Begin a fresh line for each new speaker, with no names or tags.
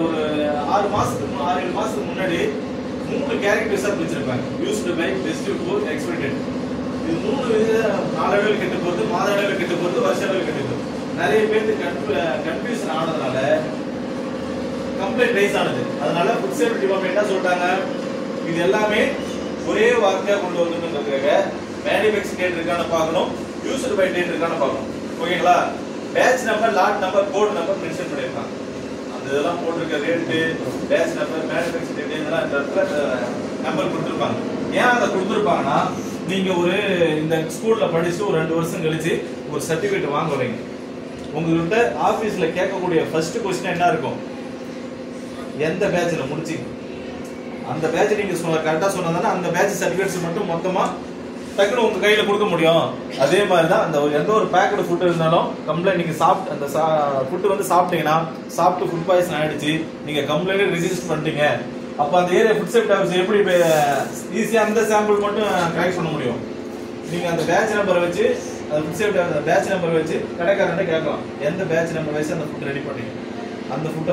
ஒரு 6 மாசத்துக்கு 6-7 மாசத்துக்கு முன்னாடி 3 கேரக்டர்ஸா பிரிச்சிருப்பாங்க. Used by, best, poor, expected. இது 3 நாளடைவில் கெட்டு போகுது, மாத அளவில் கெட்டு போகுது, வருஷ அளவில் கெட்டு போகுது. நிறைய பேருக்கு கன்ஃபியூஷன் ஆனதுனால கம்ப்ளைண்ட் ரைஸ் ஆனது. அதனால ஃபுட் சேஃப்டி டிபார்ட்மெண்ட் என்ன சொல்லிட்டாங்க, இது எல்லாமே ஒரே வார்த்தையா கொண்டு வரணும்ன்றதுக்காக மேனுஃபேக்சரிங் டேட் இருக்கான்னு பார்க்கணும், யூஸ்டு பை டேட் இருக்கான்னு பார்க்கணும். ஓகேங்களா? Batch number, lot number, code number mention பண்ணிருக்காங்க. அந்த இதெல்லாம் போட்டிருக்க rate, batch number, manufacturing date இதெல்லாம் இந்த இடத்துல நம்பர் கொடுத்துருப்பாங்க. ஏன் அதை கொடுத்துருப்பாங்கன்னா, நீங்க ஒரு இந்த ஸ்கூல்ல படிச்சுட்டு ஒரு 2 வருஷம் கழிச்சு ஒரு சர்டிபிகேட் வாங்க வரீங்க. உங்ககிட்ட ஆபீஸ்ல கேட்கக்கூடிய ஃபர்ஸ்ட் क्वेश्चन என்ன இருக்கும், எந்த பேட்ச்ல முடிச்சீங்க? அந்த பேட்ச் நீங்க கரெக்டா சொன்னதானே அந்த பேட்ச் சர்டிபிகேட்ஸ் மட்டும் மொத்தமா டக்குனு உங்க கையில கொடுக்க முடியும். அதே மாதிரி தான் அந்த எந்த ஒரு பேக்கெட் ஃபுட் இருந்தாலும் கம்ப்ளைண்ட் நீங்க சாப்பிட்டு அந்த ஃபுட் வந்து சாப்பிட்டீங்கன்னா சாப்பிட்டு ஃபுட் பாய்சன் ஆயிடுச்சு, நீங்க கம்ப்ளைண்ட் ரிஜிஸ்டர் பண்ணிட்டீங்க. அப்ப அந்த ஏரியா ஃபுட் சேஃப்டி ஆஃபீஸ் எப்படி ஈஸியா அந்த சாம்பிள் மட்டும் கலெக்ட் பண்ண முடியும்? நீங்க அந்த பேட்ச் நம்பரை வச்சு அந்த ஃபுட் சேஃப்டி அந்த பேட்ச் நம்பரை வச்சு கடைக்காரன்ட்ட கேட்கலாம், எந்த பேட்ச் நம்பர் வச்சு அந்த ஃபுட் ரெடி பண்ணீங்க, அந்த ஃபுட்டை